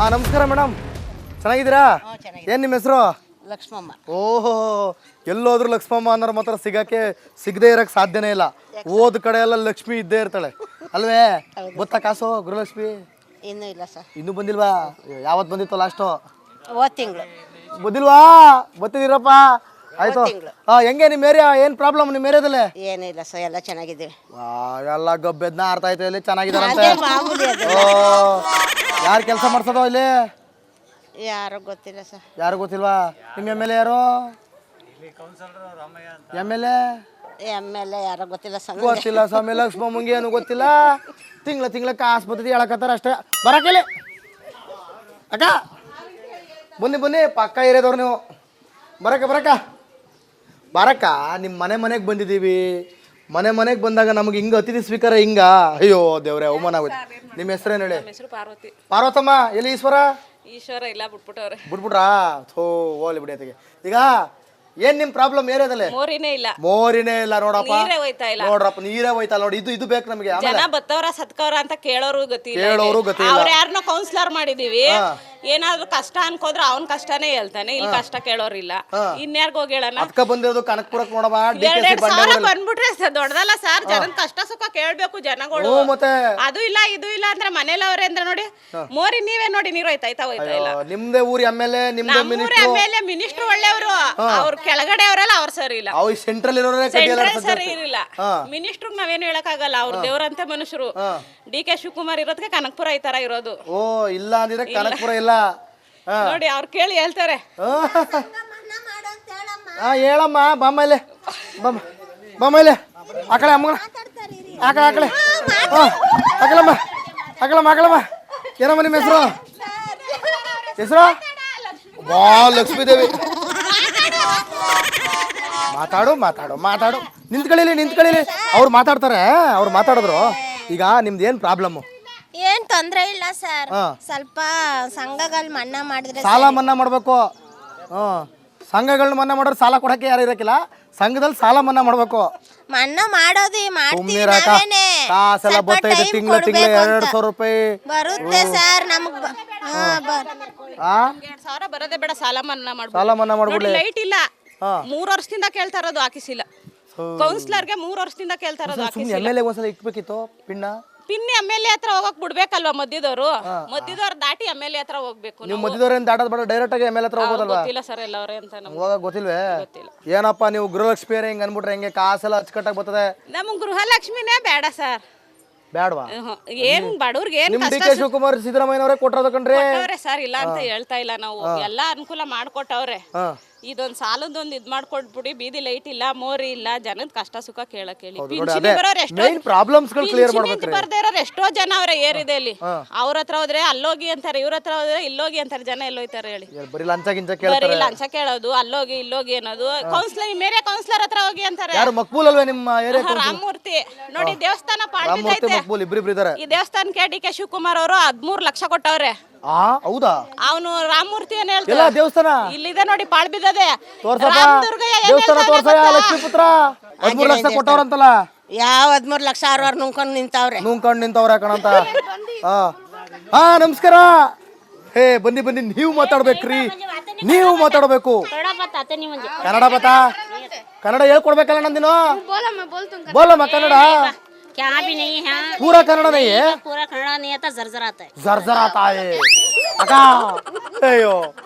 ನಮಸ್ಕಾರ ಮೇಡಮ್, ಚೆನ್ನಾಗಿದ್ದೀರಾ? ಏನು ನಿಮ್ಮ ಹೆಸರು? ಲಕ್ಷ್ಮಮ್ಮ. ಓಹೋ, ಎಲ್ಲೋದ್ರೂ ಲಕ್ಷ್ಮಮ್ಮ ಅನ್ನೋರು ಮಾತ್ರ ಸಿಗದೇ ಇರೋಕ್ಕೆ ಸಾಧ್ಯನೇ ಇಲ್ಲ. ಓದ್ ಕಡೆ ಎಲ್ಲ ಲಕ್ಷ್ಮಿ ಇದ್ದೇ ಇರ್ತಾಳೆ ಅಲ್ವೇ? ಗೊತ್ತಾ ಕಾಸು ಗೃಹಲಕ್ಷ್ಮಿ? ಇನ್ನೂ ಇಲ್ಲ ಸರ್. ಇನ್ನೂ ಬಂದಿಲ್ವಾ? ಯಾವತ್ತು ಬಂದಿತ್ತು ಲಾಸ್ಟು? ಹೋದ ತಿಂಗಳು. ಬಂದಿಲ್ವಾ? ಬರ್ತಿದ್ದೀರಪ್ಪ, ಆಯ್ತು. ಹೆಂಗೆ ನಿಮ್ಮ ಏರಿಯಾ? ಏನು ಪ್ರಾಬ್ಲಮ್ ನಿಮ್ಮ ಏರಿಯಾದಲ್ಲಿ? ಏನೂ ಇಲ್ಲ ಸರ್, ಎಲ್ಲ ಚೆನ್ನಾಗಿದ್ದೀವಿ. ಎಲ್ಲ ಗಬ್ಬೆದ್ನ ಆಡ್ತಾ ಐತೆ ಇಲ್ಲಿ, ಚೆನ್ನಾಗಿದ್ದಾರಂತೆ. ಯಾರು ಕೆಲಸ ಮಾಡ್ಸೋದು ಇಲ್ಲಿ? ಯಾರು ಗೊತ್ತಿಲ್ಲ ಸರ್. ಯಾರು ಗೊತ್ತಿಲ್ವಾ? ನಿಮ್ಮ ಎಮ್ ಎಲ್ ಎ ಯಾರು? ಎಮ್ ಎಲ್ ಎ ಯಾರೋ ಗೊತ್ತಿಲ್ಲ ಸರ್. ಗೊತ್ತಿಲ್ಲ ಸ್ವಾಮಿ. ಲಕ್ಷ್ಮಮ್ಮಂಗೆ ಏನು ಗೊತ್ತಿಲ್ಲ. ತಿಂಗಳ ಕಾಸು ಬರ್ತೈತಿ ಹೇಳಕತ್ತಾರ ಅಷ್ಟೇ. ಬರಕಲ್ಲಿ ಅಕ್ಕ, ಬನ್ನಿ ಪಕ್ಕ ಏರಿಯಾದವ್ರು ನೀವು. ಬರಕ್ಕ ನಿಮ್ಮ ಮನೆಗೆ ಬಂದಿದ್ದೀವಿ. ಮನೆಗೆ ಬಂದಾಗ ನಮ್ಗೆ ಹಿಂಗೆ ಅತಿಥಿ ಸ್ವೀಕಾರ ಹಿಂಗ? ಅಯ್ಯೋ ದೇವ್ರೆ, ಅವಮಾನ ಆಗುತ್ತೆ. ನಿಮ್ಮ ಹೆಸರೇನು ಹೇಳಿ? ಪಾರ್ವತಮ್ಮ. ಎಲ್ಲಿ ಈಶ್ವರ ಇಲ್ಲ, ಬಿಟ್ಬಿಟ್ರಾ? ಥೋ, ಹೋಗ್ಲಿ ಬಿಡಿ ಅತ್ತಿಗೆ. ಈಗ ಏನ್ ನಿಮ್ ಪ್ರಾಬ್ಲಮ್ ಏರಿಯಾದಲ್ಲಿ? ಮೋರಿನೇ ಇಲ್ಲ ನೋಡಪ್ಪ. ನೀರೇ ಹೋಯ್ತಾ ನೋಡಿ. ಇದು ಬೇಕು ನಮಗೆ. ಜನ ಬತ್ತವ್ರ ಸತ್ಕವ್ರ ಅಂತ ಕೇಳೋರು ಗೊತ್ತಿಲ್ಲ. ಅವ್ರ ಯಾರನ್ನ ಕೌನ್ಸಿಲರ್ ಮಾಡಿದೀವಿ. ಏನಾದ್ರು ಕಷ್ಟ ಅನ್ಕೋದ್ರ ಅವ್ನ್ ಕಷ್ಟನೇ ಹೇಳ್ತಾನೆ. ಇಲ್ಲಿ ಕಷ್ಟ ಕೇಳೋರಿಲ್ಲ. ಇನ್ಯಾರ್ಗ ಹೋಗಿ ಹೇಳೋಣ? ಅದಕ್ಕ ಬಂದಿರೋದು ಕನಕಪುರಕ್ಕೆ ನೋಡಮ್ಮ. ಬಂದ್ಬಿಟ್ರೆ ದೊಡ್ಡದಲ್ಲ ಸರ್. ಜನನ್ ಕಷ್ಟ ಸುಖ ಕೇಳ್ಬೇಕು ಜನಗಳು. ಮತ್ತೆ ಅದು ಇಲ್ಲ ಇದು ಇಲ್ಲ ಅಂದ್ರೆ ಮನೇಲಿ ಅವ್ರೆ ಅಂದ್ರೆ ನೋಡಿ, ಮೋರಿ ನೀವೇ ನೋಡಿ, ನೀರು ಹೋಯ್ತಾ ಇಲ್ಲ. ನಿಮ್ದೇ ಊರಿ ಎಮ್ಎಲ್ಎ, ನಿಮ್ದೇ ಮಿನಿಸ್ಟರ್ ಒಳ್ಳೆಯವರು. ಅವ್ರ ಕೆಳಗಡೆ ಅವರಲ್ಲ, ಅವ್ರ ಸರಿ ಇಲ್ಲ. ಅವ್ರು ಸೆಂಟ್ರಲ್ ಇರೋರೇ ಸರಿ ಇರಲಿಲ್ಲ. ಮಿನಿಸ್ಟರ್ ನಾವೇನು ಹೇಳಕ್ಕಾಗಲ್ಲ. ಅವ್ರ ದೇವ್ರಂತೆ ಮನುಷ್ಯರು. ಡಿ ಕೆ ಶಿವಕುಮಾರ್ ಇರೋದಕ್ಕೆ ಕನಕಪುರ ಈ ತರ ಇರೋದು. ಓ, ಇಲ್ಲ ಅಂದ್ರೆ ಕನಕಪುರ ಇಲ್ಲ ನೋಡಿ. ಅವ್ರು ಕೇಳಿ ಹೇಳ್ತಾರೆ. ಹೇಳಮ್ಮ. ಬಾಮಲೆ ಆಕಳೆ ಅಮ್ಮ, ಆಕಳೆ ಆಕಳಮ್ಮ. ಏನಮ್ಮ ನಿಮ್ಮ ಹೆಸರು? ಬಾ ಲಕ್ಷ್ಮೀ ದೇವಿ. ಮಾತಾಡು. ನಿಂತ್ಕೊಳ್ಳಿ. ಅವ್ರು ಮಾತಾಡ್ತಾರೆ. ಅವ್ರು ಮಾತಾಡಿದ್ರು. ಈಗ ನಿಮ್ದು ಏನು ಪ್ರಾಬ್ಲಮ್ಮು? ಏನ್ ತೊಂದ್ರೆ ಇಲ್ಲ ಸರ್. ಸ್ವಲ್ಪ ಸಂಘಗಳು ಮನ್ನಾ ಮಾಡಿದ್ರೆ ಸಾಲ ಮನ್ನಾ ಮಾಡ್ಬೇಕು. ಸಂಘಗಳನ್ನ ಮನ್ನಾ ಮಾಡಿದ್ರೆ ಸಾಲ ಕೊಡಕ್ಕೆ ಯಾರು ಇರಕ್ಕಿಲ್ಲ. ಸಂಘದಲ್ಲಿ ಸಾಲ ಮನ್ನಾ ಮಾಡ್ಬೇಕು. ಮನ್ನಾ ಮಾಡೋದು ಮಾಡ್ತೀವಿ. ಕಾಸೆಲ್ಲ ಬರ್ತೈತೆ. ತಿಂಗಳ 2,000 ರೂಪಾಯಿ ಬರುತ್ತೆ ಸರ್. ನಮಗ್ 2,000 ಬರೋದೇ ಬೇಡ. ಸಾಲ ಮನ್ನಾ ಮಾಡ್ಬಿಡ್ಲಿ. ಲೈಟ್ ಇಲ್ಲ, 3 ವರ್ಷದಿಂದ ಕೇಳ್ತಾ ಇರೋದು, ಹಾಕಿಸಿಲ್ಲ. ಕೌನ್ಸಿಲರ್ಗೆ 3 ವರ್ಷದಿಂದ ಕೇಳ್ತಾ ಇರೋದು, ಹಾಕಿಸಿಲ್ಲ. ಎಮ್ಎಲ್ಎ ಒಂದ್ಸಲ ಇಕ್ಬೇಕಿತ್ತು ಪಿನ್ನಿ ಎಮ್ಎಲ್ಎ ಹತ್ರ ಹೋಗಕ್ ಬಿಡ್ಬೇಕಲ್ವಾ? ಮಧ್ಯದವ್ರು ದಾಟಿ ಎಮ್ಎಲ್ಎ ಹತ್ರ ಹೋಗ್ಬೇಕು. ನೀವು ಮಧ್ಯದವ್ರೇನ್ ದಾಟದ್ ಬೇಡ, ಡೈರೆಕ್ಟ್ ಆಗಿ ಎಮ್ಎಲ್ಎ ಹತ್ರ ಹೋಗೋದಲ್ವಾ? ಗೊತ್ತಿಲ್ಲ ಸರ್ ಎಲ್ಲವ್ರೆ ಅಂತ. ಹೋಗಕ್ ಗೊತ್ತಿಲ್ವೇ? ಏನಪ್ಪ ನೀವು ಗೃಹಲಕ್ಷ್ಮಿ ಹಿಂಗ್ ಅನ್ಬಿಟ್ರೆ ಹೆಂಗೆ? ಕಾಸೆಲ್ಲ ಅಚ್ಚುಕಟ್ಟಾಗಿ ಬರ್ತದೆ. ನಮ್ಗ್ ಗೃಹಲಕ್ಷ್ಮಿನೇ ಬೇಡ ಸರ್. ಬೇಡವಾ? ಏನ್ ಬಡವ್ರಿಗೆ ಏನ್ ಡಿ ಕೆ ಶಿವಕುಮಾರ್ ಸಿದ್ದರಾಮಯ್ಯನವರೇ ಕೊಟ್ಟರೋದು ಕಣ್ರಿ ಸರ್. ಇಲ್ಲ ಅಂತ ಹೇಳ್ತಾ ಇಲ್ಲ ನಾವು. ಎಲ್ಲಾ ಅನುಕೂಲ ಮಾಡ್ಕೊಟ್ಟವ್ರೆ. ಇದೊಂದ್ ಸಾಲದೊಂದ್ ಇದ್ ಮಾಡ್ಕೊಟ್ಬಿಡಿ. ಬೀದಿ ಲೈಟ್ ಇಲ್ಲ, ಮೋರಿ ಇಲ್ಲ, ಜನದ ಕಷ್ಟ ಸುಖ ಕೇಳಕ್ ಹೇಳಿ. ಬರ್ದೇ ಇರೋರು ಎಷ್ಟೋ ಜನ ಅವ್ರೆ ಏರಿಯಾದಲ್ಲಿ. ಅವ್ರ ಹತ್ರ ಹೋದ್ರೆ ಅಲ್ಲೋಗಿ ಅಂತಾರೆ, ಇವ್ರ ಹತ್ರ ಹೋದ್ರೆ ಇಲ್ಲೋಗಿ ಅಂತಾರೆ. ಜನ ಎಲ್ಲೋಯ್ತಾರೆ ಹೇಳಿ? ಬರೀ ಲಂಚ ಕೇಳೋದು, ಅಲ್ಲೋಗಿ ಇಲ್ಲೋಗಿ ಅನ್ನೋದು. ಕೌನ್ಸಿಲರ್ ಮೇರೆ ಕೌನ್ಸಿಲರ್ ಹತ್ರ ಹೋಗಿ ಅಂತಾರೆ. ರಾಮಮೂರ್ತಿ ನೋಡಿ, ದೇವಸ್ಥಾನ ಪಾಳ್ಬಿದ್ದೈತೆ. ಈ ದೇವಸ್ಥಾನಕ್ಕೆ ಡಿ ಕೆ ಶಿವಕುಮಾರ್ ಅವರು 13 ಲಕ್ಷ ಕೊಟ್ಟವ್ರೆ. ಹೌದಾ? ಅವನು ರಾಮಮೂರ್ತಿ ಏನ್ ಹೇಳ್ತಾರೆ? ದೇವಸ್ಥಾನ ಇಲ್ಲಿದೆ ನೋಡಿ, ಪಾಳ್ಬಿದ್ದದೆ. ಲಕ್ಷ್ಮೀಪುತ್ರ 13 ಲಕ್ಷ ಕೊಟ್ಟವ್ರಂತಲ್ಲ? ಯಾವ 13 ಲಕ್ಷ? 6 ನುಂಗ್ಕೊಂಡು ನಿಂತವ್ರೆ ಕಣಂತ. ನಮಸ್ಕಾರ. ಹೇ, ಬನ್ನಿ ನೀವು ಮಾತಾಡ್ಬೇಕ್ರಿ. ನೀವು ಮಾತಾಡ್ಬೇಕು. ಕನ್ನಡ ಬತ್ತಾ? ಕನ್ನಡ ಹೇಳ್ಕೊಡ್ಬೇಕಲ್ಲ ನಂದಿನ. ಬೋಲಮ್ಮ ಕನ್ನಡ. क्या भी नहीं है, पूरा कन्नड़ नहीं है. पूरा कन्नड़ नहीं आता, जर्जर आता है. जर्जर आता है ಅಕ್ಕ. ಅಯ್ಯೋ,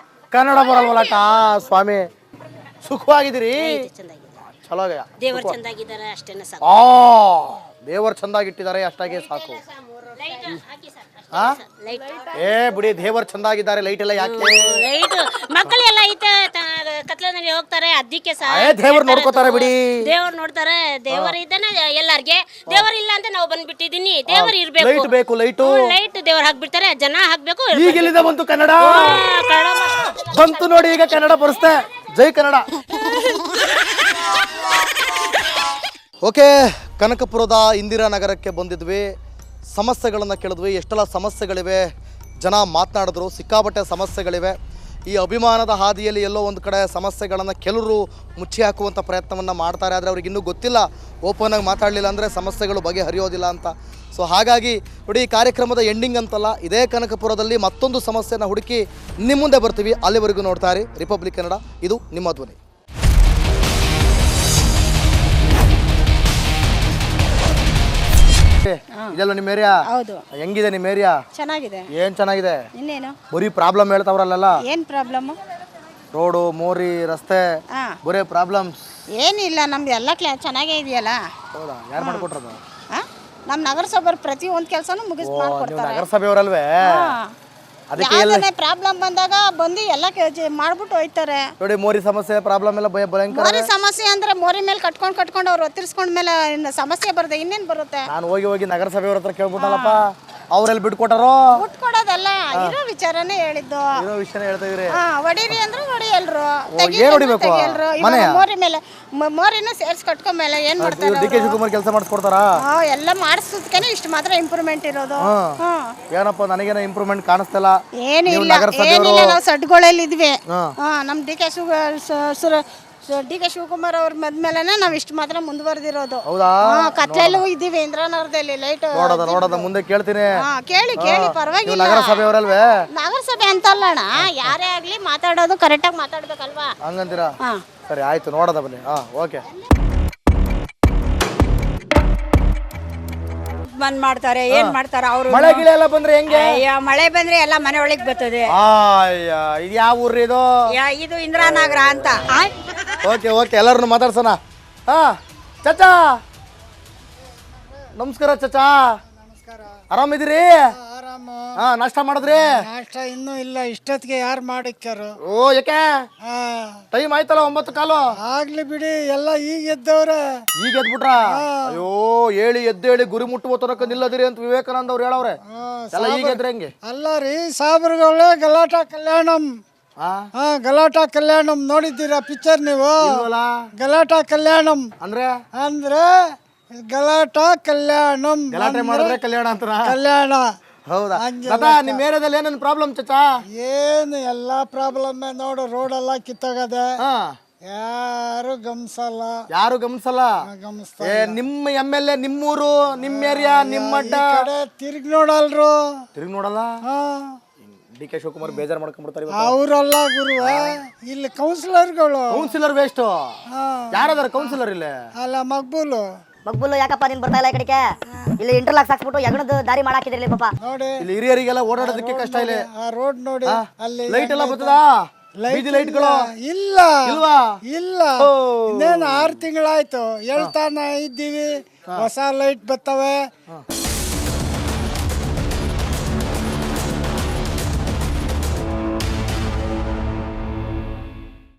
ಕನ್ನಡ ಬರಲ್ವಲ್ಲ ಅಕ್ಕ. ಸ್ವಾಮಿ, ಸುಖವಾಗಿದ್ದೀರಿ? ಚಲೋ. ದೇವರ ಚಂದಾಗಿದ್ದಾರೆ ಅಷ್ಟೇನೆ ಸಾಕು. ದೇವರು ಚಂದಾಗಿಟ್ಟಿದ್ದಾರೆ ಅಷ್ಟಾಗೆ ಸಾಕು. ಬಿಡಿ, ದೇವರು ಚಂದಾಗಿದ್ದಾರೆ. ಲೈಟ್ ಎಲ್ಲ ಯಾಕೆ? ಲೈಟ್ ಮಕ್ಕಳೆಲ್ಲ ಐತೆ ಕತ್ಲದಲ್ಲಿ ಹೋಗ್ತಾರೆ, ಅದಕ್ಕೆ ದೇವ್ರು ನೋಡ್ಕೋತಾರೆ ಬಿಡಿ. ದೇವ್ರು ನೋಡ್ತಾರೆ. ದೇವರು ಇದ್ದಾನೆ ಎಲ್ಲಾರ್ಗೆ. ದೇವರು ಇಲ್ಲ ಅಂತ ನಾವು ಬಂದ್ಬಿಟ್ಟಿದೀನಿ. ದೇವರು ಇರ್ಬೇಕು. ಲೈಟ್ ಬೇಕು. ಲೈಟ್ ದೇವ್ರು ಹಾಕ್ಬಿಡ್ತಾರೆ, ಜನ ಹಾಕ್ಬೇಕು. ಈಗ ಎಲ್ಲಿಂದ ಬಂತು ಕನ್ನಡ? ಬಂತು ನೋಡಿ, ಈಗ ಕನ್ನಡ ಬರೆಸ್ತೆ. ಜೈ ಕನ್ನಡ. ಓಕೆ, ಕನಕಪುರದ ಇಂದಿರಾನಗರಕ್ಕೆ ಬಂದಿದ್ವಿ. ಸಮಸ್ಯೆಗಳನ್ನು ಕೇಳಿದ್ವಿ. ಎಷ್ಟೆಲ್ಲ ಸಮಸ್ಯೆಗಳಿವೆ, ಜನ ಮಾತನಾಡಿದ್ರು. ಸಿಕ್ಕಾಪಟ್ಟೆ ಸಮಸ್ಯೆಗಳಿವೆ. ಈ ಅಭಿಮಾನದ ಹಾದಿಯಲ್ಲಿ ಎಲ್ಲೋ ಒಂದು ಕಡೆ ಸಮಸ್ಯೆಗಳನ್ನು ಕೆಲವರು ಮುಚ್ಚಿ ಹಾಕುವಂಥ ಪ್ರಯತ್ನವನ್ನು ಮಾಡ್ತಾರೆ. ಆದರೆ ಅವ್ರಿಗೆ ಇನ್ನೂ ಗೊತ್ತಿಲ್ಲ, ಓಪನ್ ಆಗಿ ಮಾತಾಡಲಿಲ್ಲ ಅಂದರೆ ಸಮಸ್ಯೆಗಳು ಬಗೆಹರಿಯೋದಿಲ್ಲ ಅಂತ. ಸೊ ಹಾಗಾಗಿ ನೋಡಿ, ಈ ಕಾರ್ಯಕ್ರಮದ ಎಂಡಿಂಗ್ ಅಂತಲ್ಲ, ಇದೇ ಕನಕಪುರದಲ್ಲಿ ಮತ್ತೊಂದು ಸಮಸ್ಯೆನ ಹುಡುಕಿ ನಿಮ್ಮ ಮುಂದೆ ಬರ್ತೀವಿ. ಅಲ್ಲಿವರೆಗೂ ನೋಡ್ತಾ ಇರಿ ರಿಪಬ್ಲಿಕ್ ಕನ್ನಡ, ಇದು ನಿಮ್ಮ ಧ್ವನಿ. ಇದೆಲ್ಲ ನಿಮ್ಮ ಏರಿಯಾ? ಹೌದು. ಹೆಂಗಿದೆ ನಿಮ್ಮ ಏರಿಯಾ? ಚೆನ್ನಾಗಿದೆ. ಏನ್ ಚೆನ್ನಾಗಿದೆ? ಇನ್ನೇನು ಬರೀ ಪ್ರಾಬ್ಲಮ್ ಹೇಳ್ತಾವ್ರಲ್ಲ. ಏನ್ ಪ್ರಾಬ್ಲಮ್? ರೋಡು, ಮೋರಿ, ರಸ್ತೆ, ಬರೀ ಪ್ರಾಬ್ಲಮ್ಸ್. ಏನಿಲ್ಲ, ನಮ್ದು ಎಲ್ಲ ಚೆನ್ನಾಗೇ ಇದೆಯಲ್ಲ. ಹೌದಾ? ಯಾರು ಮಾಡ್ಕೊಟ್ರದು? ನಮ್ಮ ನಗರಸಭೆಯವರು ಪ್ರತಿ ಒಂದು ಕೆಲಸನೂ ಮುಗಿಸ್ ನೀವು ಮಾಡ್ಕೊಡ್ತಾರೆ. ನಗರಸಭೆಯವರಲ್ವೇ? ಅದಕ್ಕೆ ಯಾವ್ದನ್ನೇ ಪ್ರಾಬ್ಲಮ್ ಬಂದಾಗ ಬಂದು ಎಲ್ಲ ಮಾಡ್ಬಿಟ್ಟು ಹೋಯ್ತಾರೆ. ನೋಡಿ, ಮೋರಿ ಸಮಸ್ಯೆ ಪ್ರಾಬ್ಲಮ್ ಎಲ್ಲ ಭಯಂಕರ. ಮೋರಿ ಸಮಸ್ಯೆ ಅಂದ್ರೆ ಮೋರಿ ಮೇಲೆ ಕಟ್ಕೊಂಡು ಅವ್ರು ಒತ್ತಿರಿಸ್ಕೊಂಡ ಮೇಲೆ ಇನ್ನು ಸಮಸ್ಯೆ ಬರುತ್ತೆ, ಇನ್ನೇನು ಬರುತ್ತೆ? ನಾನು ಹೋಗಿ ನಗರಸಭೆಯವ್ರ ಹತ್ರ ಕೇಳ್ಬಿಟ್ಟಲ್ಲಪ್ಪ, ಅವ್ರೆಲ್ಲಿ ಬಿಟ್ಕೊಟ್ಟಾರೋ? ಬಿಟ್ಕೊಡೋದಲ್ಲ, ಇರೋ ವಿಚಾರನೇ ಹೇಳಿದ್ದು. ಇರೋ ವಿಷಯನೇ ಹೇಳ್ತಾ ಇದ್ರಿ. ಹೊಡೀರಿ ಅಂದ್ರೆ ಹೊಡಿಯಲ್ರು, ಏನ್ ಹೊಡಿಬೇಕು? ಮೋರಿ ಮೇಲೆ ಮೋರಿನ ಸೇರ್ಸ್ ಕಟ್ಕೊಂಡ್ಮೇಲೆ ಏನ್ ಮಾಡ್ತಾರೆ? ಡಿ ಕೆ ಶಿವಕುಮಾರ್ ಕೆಲಸ ಮಾಡಿಸ್ಕೊಡ್ತಾರಾ? ಎಲ್ಲ ಮಾಡಿಸೋದಕ್ಕೆ ಇಷ್ಟು ಮಾತ್ರ ಇಂಪ್ರೂವ್ಮೆಂಟ್ ಇರೋದು. ಏನಪ್ಪ, ನನಗೇನೋ ಇಂಪ್ರೂವ್ಮೆಂಟ್ ಕಾಣಿಸ್ತಿಲ್ಲ. ಏನಿಲ್ಲ, ನಾವು ಸಡ್ಗಳಲ್ಲಿ ಇದ್ವಿ. ನಮ್ ಡಿ ಕೆ ಶಿವಕುಮಾರ್ ಅವ್ರ ಮದ್ಮೇಲೆ ನಾವ್ ಇಷ್ಟು ಮಾತ್ರ ಮುಂದುವರೆದಿರೋದು. ಕತ್ಲೆಲ್ಲೂ ಇದ್ದೀವಿ, ಇಂದ್ರಾನಗರದಲ್ಲಿ ಲೈಟ್ ನೋಡೋದ ಮುಂದೆ ಕೇಳ್ತೀನಿ. ಕೇಳಿ ಪರವಾಗಿಲ್ಲ. ನಗರಸಭೆಯವರಲ್ವೇ? ನಗರಸಭೆ ಅಂತಲ್ಲಣ್ಣ, ಯಾರೇ ಆಗ್ಲಿ ಮಾತಾಡೋದು ಕರೆಕ್ಟಾಗಿ ಮಾತಾಡ್ಬೇಕಲ್ವಾ? ಹಂಗಂತೀರಾ? ಸರಿ, ಆಯ್ತು, ನೋಡೋದ ಬನ್ನಿ. ಓಕೆ. ಬಂದ್ ಮಾಡ್ತಾರೆ, ಏನ್ ಮಾಡ್ತಾರ ಅವರು? ಮಳೆ ಗಿಳೆ ಎಲ್ಲ ಬಂದ್ರೆ ಹೆಂಗೆ? ಮಳೆ ಬಂದ್ರೆ ಎಲ್ಲ ಮನೆ ಒಳಗ್ ಬರ್ತದೆ. ಇದು ಯಾವ ಊರ್ರಿ ಇದು? ಇದು ಇಂದ್ರಾನಗರ ಅಂತ. ಓಕೆ, ಎಲ್ಲರನ್ನು ಮಾತಾಡ್ಸೋಣ. ಚಚಾ, ನಮಸ್ಕಾರ. ಚಚಾ, ಆರಾಮಿದ್ದೀರಿ? ನಾಷ್ಟ ಮಾಡಿದ್ರಿ? ನಾಷ್ಟ ಇನ್ನೂ ಇಲ್ಲ, ಇಷ್ಟೊತ್ತಿಗೆ ಯಾರು ಮಾಡಿಕ್ಕಾರು? ಯಾಕೆ? ಟೈಮ್ ಆಯ್ತಲ್ಲ, 9:15. ಆಗ್ಲಿ ಬಿಡಿ, ಎಲ್ಲ ಈಗ ಎದ್ದವ್ರೆ. ಈಗ ಎದ್ಬಿಟ್ರ? ಅಯ್ಯೋ, ಎದ್ದೇಳಿ ಗುರಿ ಮುಟ್ಟುವ ತನಕ ನಿಲ್ಲದಿರಿ ಅಂತ ವಿವೇಕಾನಂದ ಅವ್ರು ಹೇಳವ್ರೆ. ಎಲ್ಲ ಈಗ ಎದ್ರೆ ಹೆಂಗೆ? ಅಲ್ಲ ರೀ ಸಾಬ್ರುಗಳೇ, ಗಲಾಟಾ ಕಲ್ಯಾಣಂ. ಗಲಾಟಾ ಕಲ್ಯಾಣಂ ನೋಡಿದ್ದೀರಾ ಪಿಕ್ಚರ್ ನೀವು? ಗಲಾಟಾ ಕಲ್ಯಾಣಂ ಅಂದ್ರೆ ಗಲಾಟಾ ಕಲ್ಯಾಣಂ. ಗಲಾಟೆ ಮಾಡಿದ್ರೆ ಕಲ್ಯಾಣ ಅಂತ. ಕಲ್ಯಾಣ. ಹೌದಾ? ನಿಮ್ ಏರಿಯಾದಲ್ಲಿ ಏನೇನು ಪ್ರಾಬ್ಲಮ್ ಚಚಾ? ಏನು ಎಲ್ಲಾ ಪ್ರಾಬ್ಲಮ್ ನೋಡು, ರೋಡ್ ಎಲ್ಲ ಕಿತ್ತೋಗದೆ, ಯಾರು ಗಮನಿಸಲ್ಲ. ನಿಮ್ಮ MLA, ನಿಮ್ಮೂರು, ನಿಮ್ಮ ಏರಿಯಾ, ನಿಮ್ಮ ಅಡ್ಡ ತಿರ್ಗಿ ನೋಡಲ್ರು. ಡಿ ಕೆ ಶಿವಕುಮಾರ್ ಬೇಜಾರು ಮಾಡ್ಕೊಂಡ್ಬಿಡ್ತಾರೆ. ಅವರಲ್ಲ ಗುರುವ, ಇಲ್ಲಿ ಕೌನ್ಸಿಲರ್ಗಳು. Councillor waste. ಯಾರದಾರ ಕೌನ್ಸಿಲರ್ ಇಲ್ಲಿ? ಅಲ್ಲ, ಮಕ್ಬೂಲು. ಯಾಕಪ್ಪ ನೀನ್ ಬರ್ತಾ ಇಲ್ಲ ಈ ಕಡೆಗೆ? ಇಲ್ಲಿ ಇಂಟರ್ಲಾಕ್ಸ್ ಹಾಕ್ಸ್ಬಿಟ್ಟು ಯಗಣದ ದಾರಿ ಮಾಡಾಕಿದ್ರಿ ಪಾಪ. ನೋಡಿ, ಇಲ್ಲಿ ಹಿರಿಯರಿಗೆಲ್ಲ ಓಡಾಡೋದಕ್ಕೆ ಕಷ್ಟ ಇಲ್ಲ. ಆ ರೋಡ್ ನೋಡಿ, ಅಲ್ಲಿ ಲೈಟ್ ಎಲ್ಲ ಬರ್ತದಾ? ಬೀದಿ ಲೈಟ್ಗಳು ಇಲ್ಲ. ಇನ್ನೇನು 6 ತಿಂಗಳಾಯ್ತು ಹೇಳ್ತಾನೆ ಇದ್ದೀವಿ, ಹೊಸ ಲೈಟ್ ಬರ್ತವೆ,